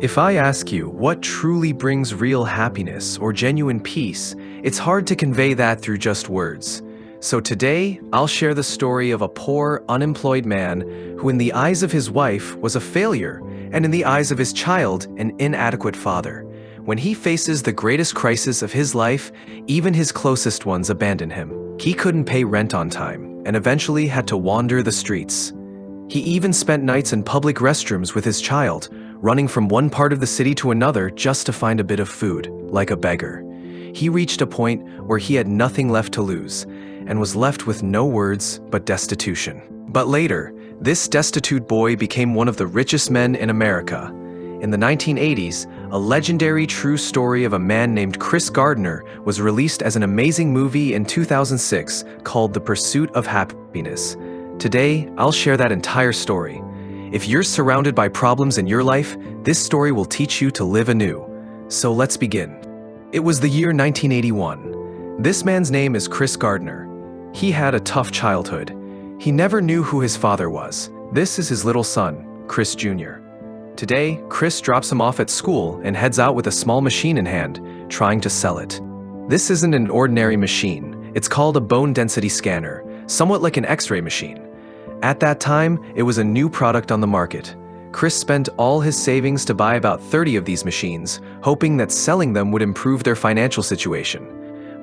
If I ask you what truly brings real happiness or genuine peace, it's hard to convey that through just words. So today, I'll share the story of a poor, unemployed man who in the eyes of his wife was a failure, and in the eyes of his child, an inadequate father. When he faces the greatest crisis of his life, even his closest ones abandon him. He couldn't pay rent on time, and eventually had to wander the streets. He even spent nights in public restrooms with his child, running from one part of the city to another just to find a bit of food, like a beggar. He reached a point where he had nothing left to lose, and was left with no words but destitution. But later, this destitute boy became one of the richest men in America. In the 1980s, a legendary true story of a man named Chris Gardner was released as an amazing movie in 2006 called The Pursuit of Happiness. Today, I'll share that entire story. If you're surrounded by problems in your life, this story will teach you to live anew. So let's begin. It was the year 1981. This man's name is Chris Gardner. He had a tough childhood. He never knew who his father was. This is his little son, Chris Jr. Today, Chris drops him off at school and heads out with a small machine in hand, trying to sell it. This isn't an ordinary machine. It's called a bone density scanner, somewhat like an X-ray machine. At that time, it was a new product on the market. Chris spent all his savings to buy about 30 of these machines, hoping that selling them would improve their financial situation.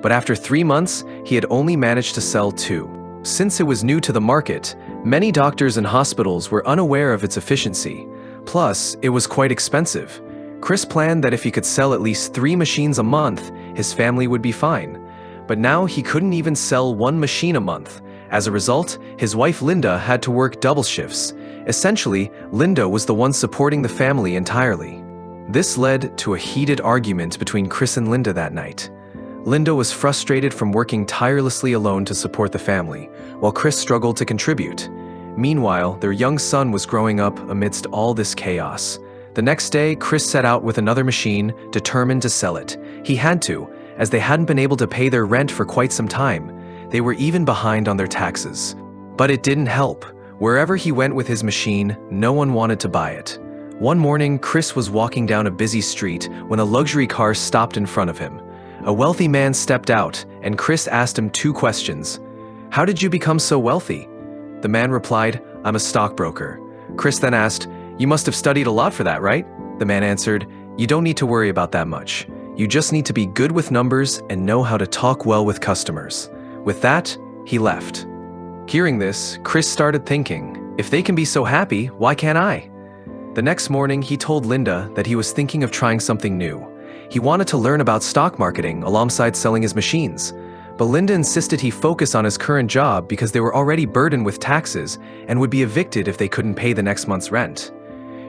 But after 3 months, he had only managed to sell 2. Since it was new to the market, many doctors and hospitals were unaware of its efficiency. Plus, it was quite expensive. Chris planned that if he could sell at least 3 machines a month, his family would be fine. But now he couldn't even sell 1 machine a month. As a result, his wife Linda had to work double shifts. Essentially, Linda was the one supporting the family entirely. This led to a heated argument between Chris and Linda that night. Linda was frustrated from working tirelessly alone to support the family, while Chris struggled to contribute. Meanwhile, their young son was growing up amidst all this chaos. The next day, Chris set out with another machine, determined to sell it. He had to, as they hadn't been able to pay their rent for quite some time. They were even behind on their taxes. But it didn't help. Wherever he went with his machine, no one wanted to buy it. One morning, Chris was walking down a busy street when a luxury car stopped in front of him. A wealthy man stepped out, and Chris asked him 2 questions. "How did you become so wealthy?" The man replied, "I'm a stockbroker." Chris then asked, "You must have studied a lot for that, right?" The man answered, "You don't need to worry about that much. You just need to be good with numbers and know how to talk well with customers." With that, he left. Hearing this, Chris started thinking, if they can be so happy, why can't I? The next morning, he told Linda that he was thinking of trying something new. He wanted to learn about stock marketing alongside selling his machines. But Linda insisted he focus on his current job because they were already burdened with taxes and would be evicted if they couldn't pay the next month's rent.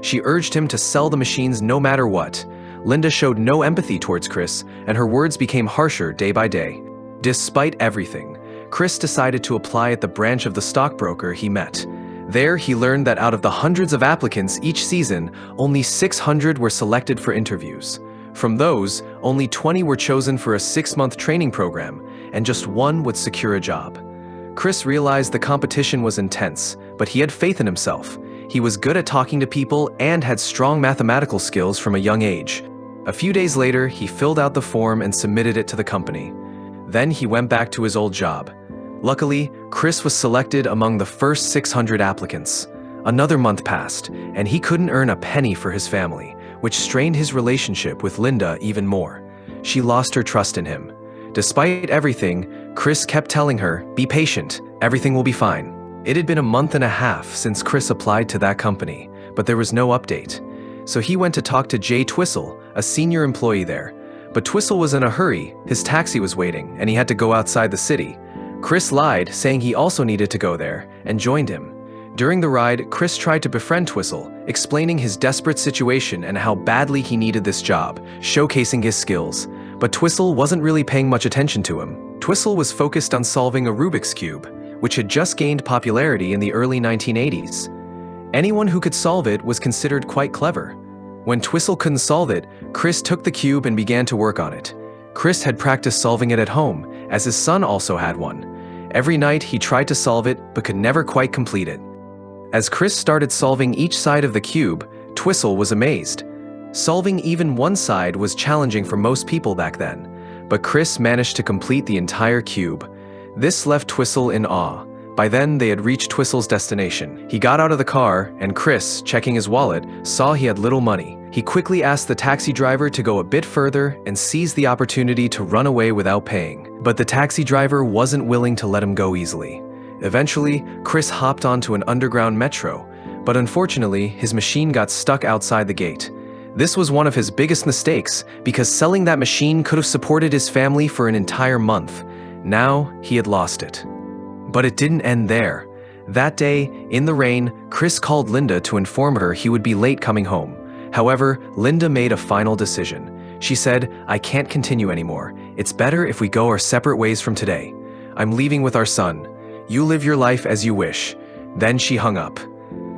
She urged him to sell the machines no matter what. Linda showed no empathy towards Chris, and her words became harsher day by day. Despite everything, Chris decided to apply at the branch of the stockbroker he met. There, he learned that out of the hundreds of applicants each season, only 600 were selected for interviews. From those, only 20 were chosen for a 6-month training program, and just 1 would secure a job. Chris realized the competition was intense, but he had faith in himself. He was good at talking to people and had strong mathematical skills from a young age. A few days later, he filled out the form and submitted it to the company. Then he went back to his old job. Luckily, Chris was selected among the first 600 applicants. Another month passed, and he couldn't earn a penny for his family, which strained his relationship with Linda even more. She lost her trust in him. Despite everything, Chris kept telling her, "Be patient, everything will be fine." It had been a month and a half since Chris applied to that company, but there was no update. So he went to talk to Jay Twistle, a senior employee there. But Twistle was in a hurry, his taxi was waiting, and he had to go outside the city. Chris lied, saying he also needed to go there, and joined him. During the ride, Chris tried to befriend Twistle, explaining his desperate situation and how badly he needed this job, showcasing his skills. But Twistle wasn't really paying much attention to him. Twistle was focused on solving a Rubik's Cube, which had just gained popularity in the early 1980s. Anyone who could solve it was considered quite clever. When Twistle couldn't solve it, Chris took the cube and began to work on it. Chris had practiced solving it at home, as his son also had one. Every night he tried to solve it, but could never quite complete it. As Chris started solving each side of the cube, Twistle was amazed. Solving even one side was challenging for most people back then, but Chris managed to complete the entire cube. This left Twistle in awe. By then, they had reached Twistle's destination. He got out of the car, and Chris, checking his wallet, saw he had little money. He quickly asked the taxi driver to go a bit further and seized the opportunity to run away without paying. But the taxi driver wasn't willing to let him go easily. Eventually, Chris hopped onto an underground metro, but unfortunately, his machine got stuck outside the gate. This was one of his biggest mistakes, because selling that machine could have supported his family for an entire month. Now, he had lost it. But it didn't end there. That day, in the rain, Chris called Linda to inform her he would be late coming home. However, Linda made a final decision. She said, "I can't continue anymore. It's better if we go our separate ways from today. I'm leaving with our son. You live your life as you wish." Then she hung up.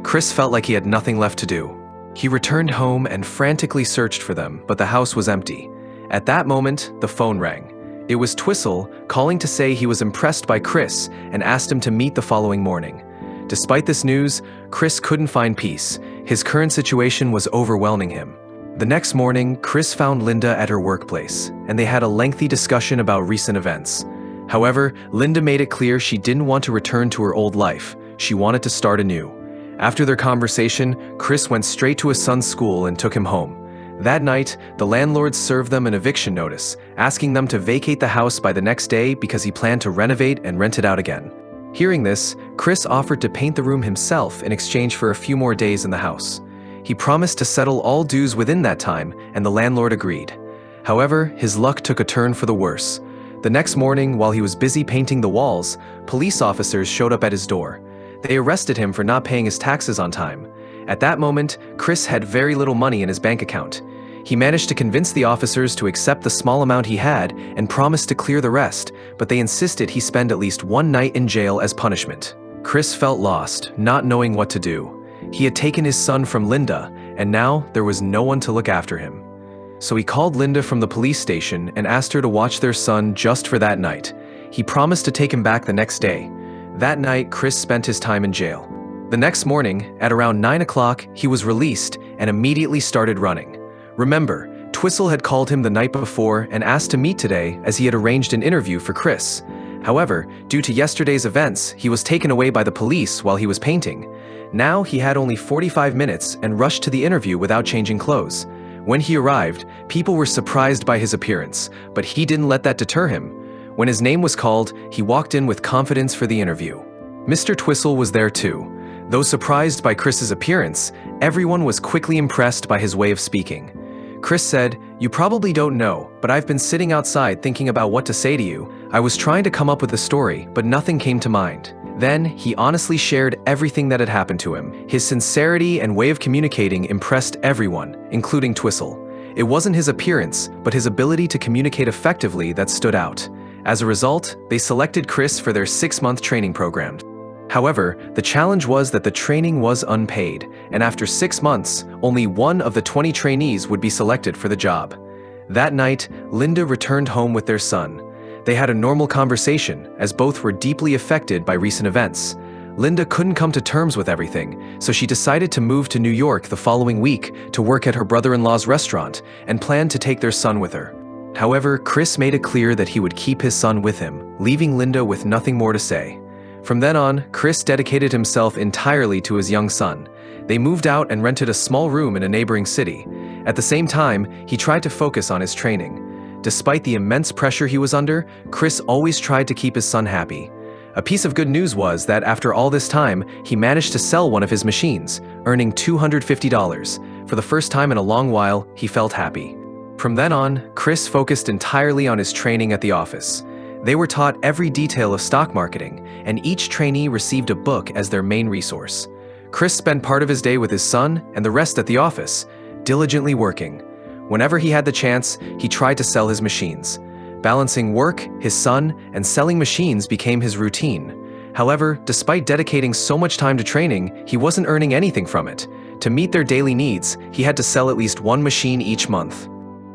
Chris felt like he had nothing left to do. He returned home and frantically searched for them, but the house was empty. At that moment, the phone rang. It was Twistle calling to say he was impressed by Chris and asked him to meet the following morning. Despite this news, Chris couldn't find peace. His current situation was overwhelming him. The next morning, Chris found Linda at her workplace, and they had a lengthy discussion about recent events. However, Linda made it clear she didn't want to return to her old life. She wanted to start anew. After their conversation, Chris went straight to his son's school and took him home. That night, the landlord served them an eviction notice, asking them to vacate the house by the next day because he planned to renovate and rent it out again. Hearing this, Chris offered to paint the room himself in exchange for a few more days in the house. He promised to settle all dues within that time, and the landlord agreed. However, his luck took a turn for the worse. The next morning, while he was busy painting the walls, police officers showed up at his door. They arrested him for not paying his taxes on time. At that moment, Chris had very little money in his bank account. He managed to convince the officers to accept the small amount he had and promised to clear the rest, but they insisted he spend at least one night in jail as punishment. Chris felt lost, not knowing what to do. He had taken his son from Linda, and now there was no one to look after him. So he called Linda from the police station and asked her to watch their son just for that night. He promised to take him back the next day. That night, Chris spent his time in jail. The next morning, at around 9 o'clock, he was released and immediately started running. Remember, Twistle had called him the night before and asked to meet today as he had arranged an interview for Chris. However, due to yesterday's events, he was taken away by the police while he was painting. Now he had only 45 minutes and rushed to the interview without changing clothes. When he arrived, people were surprised by his appearance, but he didn't let that deter him. When his name was called, he walked in with confidence for the interview. Mr. Twistle was there too. Though surprised by Chris's appearance, everyone was quickly impressed by his way of speaking. Chris said, "You probably don't know, but I've been sitting outside thinking about what to say to you. I was trying to come up with a story, but nothing came to mind." Then, he honestly shared everything that had happened to him. His sincerity and way of communicating impressed everyone, including Twistle. It wasn't his appearance, but his ability to communicate effectively that stood out. As a result, they selected Chris for their 6-month training program. However, the challenge was that the training was unpaid, and after 6 months, only one of the 20 trainees would be selected for the job. That night, Linda returned home with their son. They had a normal conversation, as both were deeply affected by recent events. Linda couldn't come to terms with everything, so she decided to move to New York the following week to work at her brother-in-law's restaurant and planned to take their son with her. However, Chris made it clear that he would keep his son with him, leaving Linda with nothing more to say. From then on, Chris dedicated himself entirely to his young son. They moved out and rented a small room in a neighboring city. At the same time, he tried to focus on his training. Despite the immense pressure he was under, Chris always tried to keep his son happy. A piece of good news was that after all this time, he managed to sell one of his machines, earning $250. For the first time in a long while, he felt happy. From then on, Chris focused entirely on his training at the office. They were taught every detail of stock marketing, and each trainee received a book as their main resource. Chris spent part of his day with his son and the rest at the office, diligently working. Whenever he had the chance, he tried to sell his machines. Balancing work, his son, and selling machines became his routine. However, despite dedicating so much time to training, he wasn't earning anything from it. To meet their daily needs, he had to sell at least one machine each month.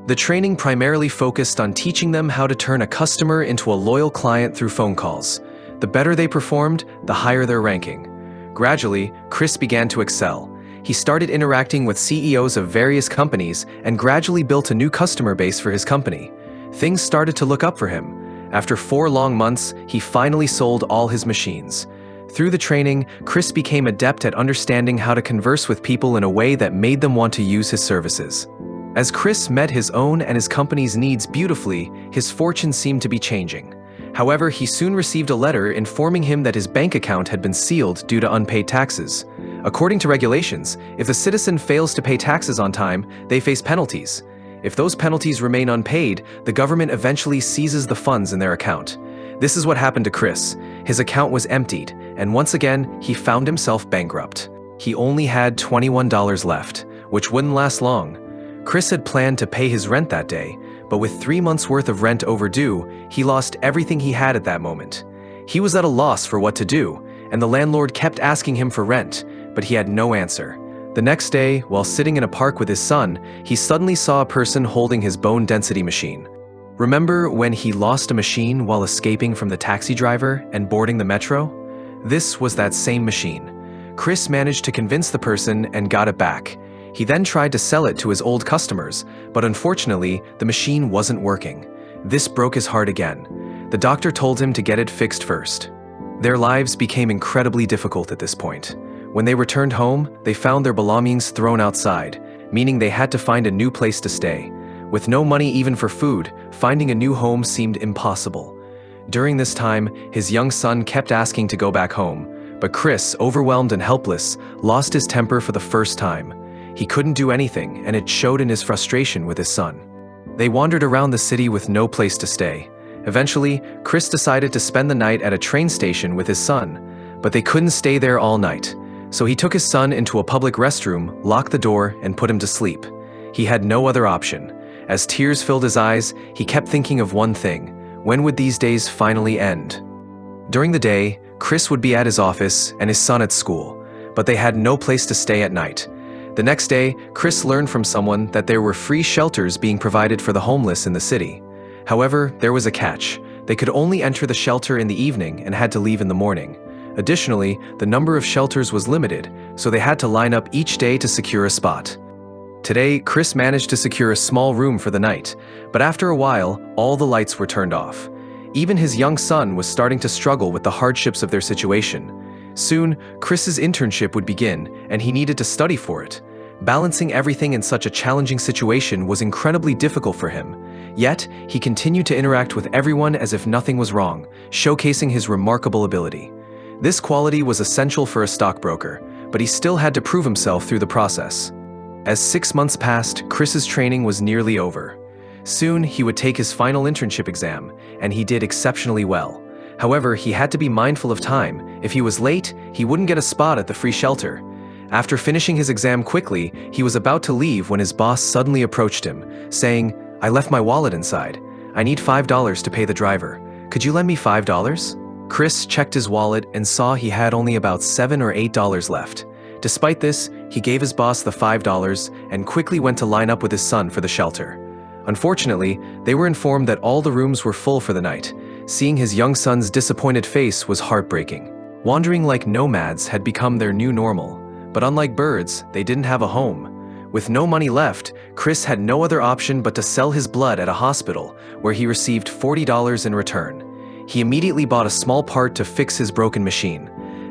The training primarily focused on teaching them how to turn a customer into a loyal client through phone calls. The better they performed, the higher their ranking. Gradually, Chris began to excel. he started interacting with CEOs of various companies and gradually built a new customer base for his company. Things started to look up for him. After 4 long months, he finally sold all his machines. Through the training, Chris became adept at understanding how to converse with people in a way that made them want to use his services. As Chris met his own and his company's needs beautifully, his fortune seemed to be changing. However, he soon received a letter informing him that his bank account had been sealed due to unpaid taxes. According to regulations, if a citizen fails to pay taxes on time, they face penalties. If those penalties remain unpaid, the government eventually seizes the funds in their account. This is what happened to Chris. His account was emptied, and once again, he found himself bankrupt. He only had $21 left, which wouldn't last long. Chris had planned to pay his rent that day, but with 3 months' worth of rent overdue, he lost everything he had at that moment. He was at a loss for what to do, and the landlord kept asking him for rent, but he had no answer. The next day, while sitting in a park with his son, he suddenly saw a person holding his bone density machine. Remember when he lost a machine while escaping from the taxi driver and boarding the metro? This was that same machine. Chris managed to convince the person and got it back. He then tried to sell it to his old customers, but unfortunately, the machine wasn't working. This broke his heart again. The doctor told him to get it fixed first. Their lives became incredibly difficult at this point. When they returned home, they found their belongings thrown outside, meaning they had to find a new place to stay. With no money even for food, finding a new home seemed impossible. During this time, his young son kept asking to go back home, but Chris, overwhelmed and helpless, lost his temper for the first time. He couldn't do anything, and it showed in his frustration with his son. They wandered around the city with no place to stay. Eventually, Chris decided to spend the night at a train station with his son, but they couldn't stay there all night. So he took his son into a public restroom, locked the door, and put him to sleep. He had no other option. As tears filled his eyes, he kept thinking of one thing: when would these days finally end? During the day, Chris would be at his office and his son at school, but they had no place to stay at night. The next day, Chris learned from someone that there were free shelters being provided for the homeless in the city. However, there was a catch. They could only enter the shelter in the evening and had to leave in the morning. Additionally, the number of shelters was limited, so they had to line up each day to secure a spot. Today, Chris managed to secure a small room for the night, but after a while, all the lights were turned off. Even his young son was starting to struggle with the hardships of their situation. Soon, Chris's internship would begin, and he needed to study for it. Balancing everything in such a challenging situation was incredibly difficult for him. Yet, he continued to interact with everyone as if nothing was wrong, showcasing his remarkable ability. This quality was essential for a stockbroker, but he still had to prove himself through the process. As 6 months passed, Chris's training was nearly over. Soon, he would take his final internship exam, and he did exceptionally well. However, he had to be mindful of time. If he was late, he wouldn't get a spot at the free shelter. After finishing his exam quickly, he was about to leave when his boss suddenly approached him, saying, "I left my wallet inside. I need $5 to pay the driver. Could you lend me $5? Chris checked his wallet and saw he had only about $7 or $8 left. Despite this, he gave his boss the $5 and quickly went to line up with his son for the shelter. Unfortunately, they were informed that all the rooms were full for the night. Seeing his young son's disappointed face was heartbreaking. Wandering like nomads had become their new normal, but unlike birds, they didn't have a home. With no money left, Chris had no other option but to sell his blood at a hospital, where he received $40 in return. He immediately bought a small part to fix his broken machine.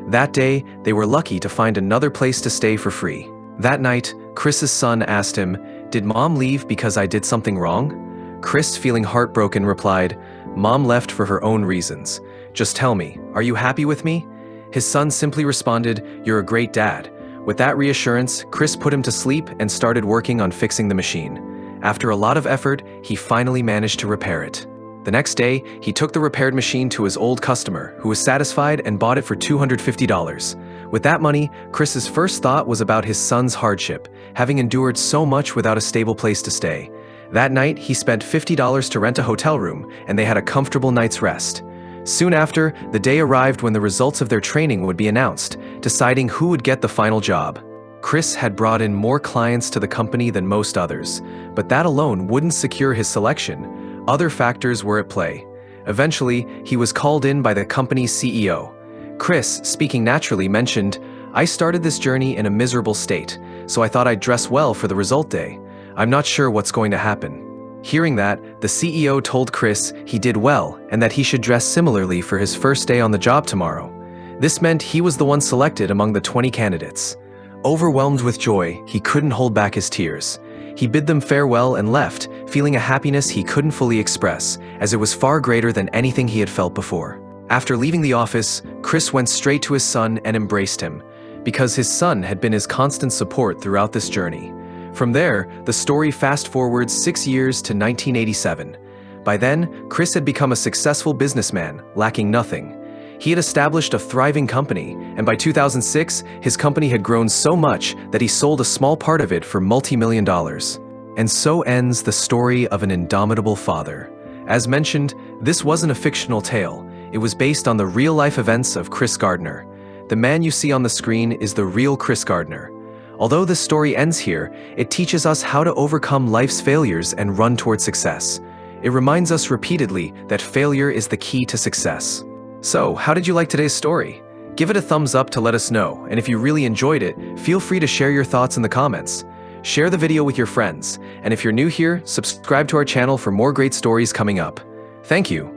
That day, they were lucky to find another place to stay for free. That night, Chris's son asked him, "Did Mom leave because I did something wrong?" Chris, feeling heartbroken, replied, "Mom left for her own reasons. Just tell me, are you happy with me?" His son simply responded, "You're a great dad." With that reassurance, Chris put him to sleep and started working on fixing the machine. After a lot of effort, he finally managed to repair it. The next day, he took the repaired machine to his old customer, who was satisfied and bought it for $250. With that money, Chris's first thought was about his son's hardship, having endured so much without a stable place to stay. That night, he spent $50 to rent a hotel room, and they had a comfortable night's rest. Soon after, the day arrived when the results of their training would be announced, deciding who would get the final job. Chris had brought in more clients to the company than most others, but that alone wouldn't secure his selection. Other factors were at play. Eventually, he was called in by the company's CEO. Chris, speaking naturally, mentioned, "I started this journey in a miserable state. so I thought I'd dress well for the result day. I'm not sure what's going to happen." Hearing that, the CEO told Chris he did well and that he should dress similarly for his first day on the job tomorrow. This meant he was the one selected among the 20 candidates. Overwhelmed with joy, he couldn't hold back his tears. He bid them farewell and left, feeling a happiness he couldn't fully express, as it was far greater than anything he had felt before. After leaving the office, Chris went straight to his son and embraced him, because his son had been his constant support throughout this journey. From there, the story fast-forwards 6 years to 1987. By then, Chris had become a successful businessman, lacking nothing. He had established a thriving company, and by 2006, his company had grown so much that he sold a small part of it for multi-million dollars. And so ends the story of an indomitable father. As mentioned, this wasn't a fictional tale. It was based on the real-life events of Chris Gardner. The man you see on the screen is the real Chris Gardner. Although this story ends here, it teaches us how to overcome life's failures and run toward success. It reminds us repeatedly that failure is the key to success. So, how did you like today's story? Give it a thumbs up to let us know, and if you really enjoyed it, feel free to share your thoughts in the comments. Share the video with your friends, and if you're new here, subscribe to our channel for more great stories coming up. Thank you.